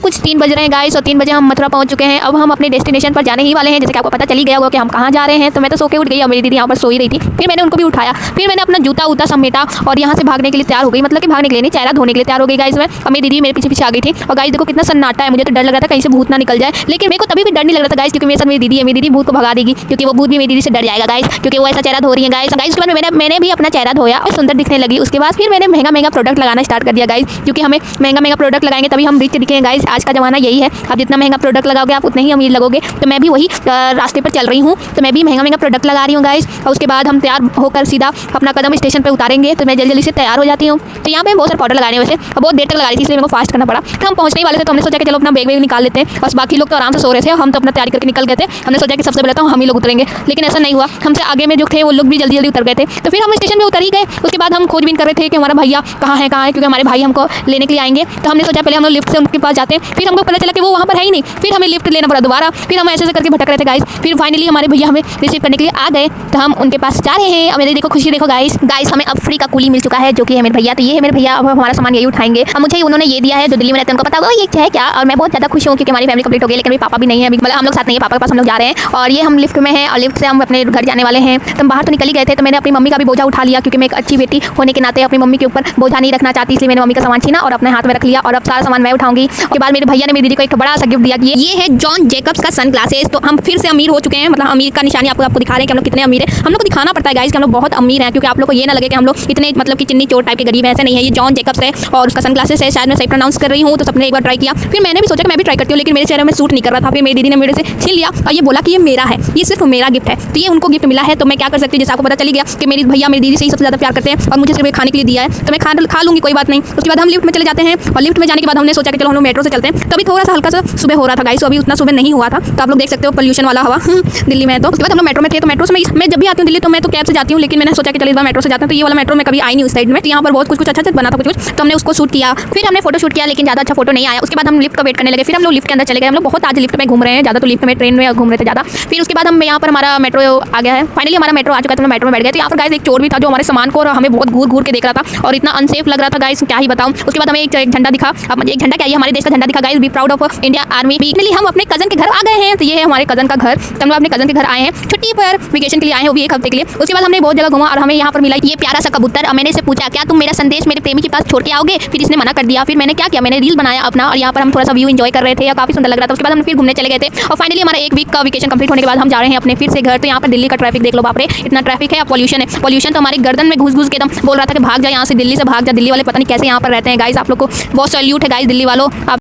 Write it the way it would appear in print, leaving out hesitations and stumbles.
कुछ 3 बज रहे हैं गाइस और 3 बजे हम मथुरा पहुंच चुके हैं। अब हम अपने डेस्टिनेशन पर जाने ही वाले हैं। जैसे कि आपको पता चल ही गया होगा कि हम कहाँ जा रहे हैं। तो मैं तो सो के उठ गई और मेरी दीदी यहाँ पर सोई रही थी। फिर मैंने उनको भी उठाया, फिर मैंने अपना जूता उता समेटा और यहाँ से भागने के लिए तैयार हो गई। मतलब कि भागने के लिए नहीं, चेहरा धोने के लिए तैयार हो गई गाइस मैं। और मेरी दीदी मेरे पीछे पीछे आ गई थी। और गाइस देखो कितना सन्नाटा है, मुझे तो डर लग रहा था कहीं से भूत ना निकल जाए। लेकिन मेरे को तभी भी डर नहीं लग रहा था गाइस, क्योंकि मेरे साथ मेरी दीदी है। मेरी दीदी भूत को भगा देगी, क्योंकि वो भूत भी मेरी दीदी से डर जाएगा गाइस, क्योंकि वो ऐसा चेहरा धो रही है गाइस। उसके बाद मैंने भी अपना चेहरा धोया और सुंदर दिखने लगी। उसके बाद फिर मैंने महंगा प्रोडक्ट लगाना स्टार्ट कर दिया गाइस, क्योंकि हमें महंगा प्रोडक्ट लगाएंगे तभी हम रिच दिखेंगे गाइस। आज का जमाना यही है, आप जितना महंगा प्रोडक्ट लगाओगे आप उतने ही अमीर लगोगे। तो मैं भी वही रास्ते पर चल रही हूँ। तो मैं भी महंगा प्रोडक्ट लगा रही हूँ गाइस। और उसके बाद हम तैयार होकर सीधा अपना कदम स्टेशन पर उतारेंगे। तो मैं जल्दी से तैयार हो जाती हूँ। तो यहाँ पे बहुत सारे फोटो लगाने, वैसे और बहुत देर तक लगा रही थी, इसलिए मेरे को फास्ट करना पड़ा। तो हम पहुंचने वाले थे, तो हमने सोचा कि चलो अपना बैग निकाल लेते हैं। बस बाकी लोग तो आराम से सो रहे थे, हम तो अपना तैयारी करके निकल गए थे। हमने सोचा कि सबसे पहले तो हम ही लोग उतरेंगे, लेकिन ऐसा नहीं हुआ। हमसे आगे में जो थे वो लोग भी जल्दी उतर गए थे। तो फिर हम स्टेशन पे उतर ही गए। उसके बाद हम खोजबीन कर रहे थे कि हमारा भैया कहाँ है, क्योंकि हमारे भाई हमको लेने के लिए आएंगे। तो हमने सोचा पहले हम लोग लिफ्ट से उनके पास जाते हैं। फिर हमको पता चला कि वो वहाँ पर है ही नहीं। फिर हमें लिफ्ट लेना पड़ा दोबारा। फिर हम ऐसे करके भटक रहे थे गाइस। फिर फाइनली हमारे भैया हमें रिसीव करने के लिए आ गए। तो हम उनके पास जा रहे हैं। और मेरी देखो खुशी देखो गाइस, हमें अब फ्री का कूली मिल चुका है, जो कि है मेरे भैया। तो ये है मेरे भैया, अब हमारा सामान यही उठाएंगे। अब मुझे उन्होंने ये दिया है, जो दिल्ली में रहते हैं उनको पता होगा ये है क्या। और मैं बहुत ज़्यादा खुश हूँ क्योंकि हमारी फैमिली कंप्लीट हो गई। लेकिन मेरे पापा भी नहीं है, मतलब हम लोग साथ नहीं है, पापा के पास हम लोग जा रहे हैं। और ये हम लिफ्ट में हैं और लिफ्ट से हम अपने घर जाने वाले हैं। तो हम बाहर तो निकल ही गए थे। तो मैंने अपनी मम्मी का भी बोझा उठा लिया, क्योंकि मैं एक अच्छी बेटी होने के नाते अपनी मम्मी के ऊपर बोझा नहीं रखना चाहती। इसलिए मैंने मम्मी का सामान छीना और अपने हाथ में रख लिया। और अब सारा सामान मैं उठाऊंगी। उसके बाद मेरे भैया ने मेरी दीदी को एक बड़ा सा गिफ्ट दिया। ये है जॉन जैकब्स का सन ग्लासेस। तो हम फिर से अमीर हो चुके हैं, मतलब अमीर का निशानी आपको दिखा रहे हैं कि हम लोग कितने अमीर हैं। हम लोग को दिखाना पड़ता है गाइस कि हम लोग बहुत अमीर हैं, क्योंकि आप लोग को ये ना लगे कि हम लोग इतने मतलब कि चिन्नी चोर टाइप के गरीब हैं। ऐसे नहीं है। ये जॉन जैकब्स है और उसका सन ग्लासेस है, शायद मैं सही प्रोनाउंस कर रही हूँ। तो सबने एक बार ट्राई किया, फिर मैंने भी सोचा कि मैं भी ट्राई करती हूँ, लेकिन मेरे चेहरे में सूट नहीं कर रहा था। फिर मेरी दीदी ने मेरे से छीन लिया और ये बोला कि ये मेरा है, ये सिर्फ मेरा गिफ्ट है। तो ये उनको गिफ्ट मिला है, तो मैं क्या कर सकती हूँ। जैसे आपको पता चली गया कि मेरी भैया मेरी दीदी से ही सबसे ज़्यादा प्यार करते हैं और मुझे सिर्फ खाने के लिए दिया है। तो मैं खा लूँगी, कोई बात नहीं। उसके बाद हम लिफ्ट में चले जाते हैं। और लिफ्ट में जाने के बाद हमने सोचा कि चलो हम लोग मेट्रो से चलते हैं। तभी थोड़ा सा हल्का सा सुबह हो रहा था गाइस, अभी उतना सुबह नहीं हुआ था। तो आप लोग देख सकते हो पोल्यूशन वाला हवा दिल्ली में। तो उसके बाद हम लोग मेट्रो में थे। तो मेट्रो से मैं जब भी आती हूँ दिल्ली तो मैं तो कैब से जाती हूँ, लेकिन मैंने सोचा कि चलो इस बार मेट्रो से जाते हैं। तो ये वाला मेट्रो में कभी आई नहीं उस साइड में। तो यहाँ पर बहुत कुछ अच्छा बना था कुछ, तो हमने उसको शूट किया। फिर हमने फोटो शूट किया, लेकिन ज़्यादा अच्छा फोटो नहीं आया। उसके बाद हम लिफ्ट का वेट करने लगे। फिर हम लोग लिफ्ट के अंदर चले गए। हम लोग बहुत आज लिफ्ट में घूम रहे हैं, ज़्यादा तो लिफ्ट में ट्रेन में घूम रहे थे ज़्यादा। फिर उसके बाद हम यहाँ पर हमारा मेट्रो आ गया है। फाइनली हमारा मेट्रो आ चुका है। तो मेट्रो में बैठ गए। तो यहाँ पर गाइस एक चोर भी था, जो हमारे सामान को और हमें बहुत घूर के देख रहा था और इतना अनसेफ लग रहा था गाइस, क्या ही बताऊँ। उसके बाद हमें एक झंडा दिखा। अब एक झंडा क्या, ये हमारे देश का झंडा दिखा guys, be proud of India army. Finally हम अपने कजन के घर आ गए हैं। तो ये है हमारे कजन का घर। तो हम लोग अपने कजन के घर आए हैं छुट्टी पर, वेकेशन के लिए आए हैं, वो भी 1 हफ्ते के लिए। उसके बाद हमने बहुत जगह घूमा और हमें यहाँ पर मिला ये प्यारा सा कबूतर। मैंने इसे पूछा क्या तुम मेरा संदेश मेरे प्रेमी के पास छोड़ के आओगे। फिर इसने मना कर दिया। फिर मैंने क्या किया, मैंने रील बनाया अपना और यहाँ पर हम थोड़ा सा व्यू एंजॉय कर रहे थे, काफी सुंदर लग रहा था। उसके बाद हम फिर घूमने चले गए थे और फाइनली हमारा 1 वीक का वेकेशन कंप्लीट होने के बाद हम जा रहे हैं अपने फिर से घर। तो यहाँ पर दिल्ली का ट्रैफिक देख लो, बाप रे इतना ट्रैफिक है। पॉल्यूशन है, पॉल्यूशन तो हमारी गर्दन में घुस के एकदम बोल रहा था कि भाग जा यहाँ से, दिल्ली से भाग जा। दिल्ली वाले पता नहीं कैसे यहाँ पर रहते हैं गाइस। आप लोग को बहुत सैल्यूट है गाइस दिल्ली वालों। आप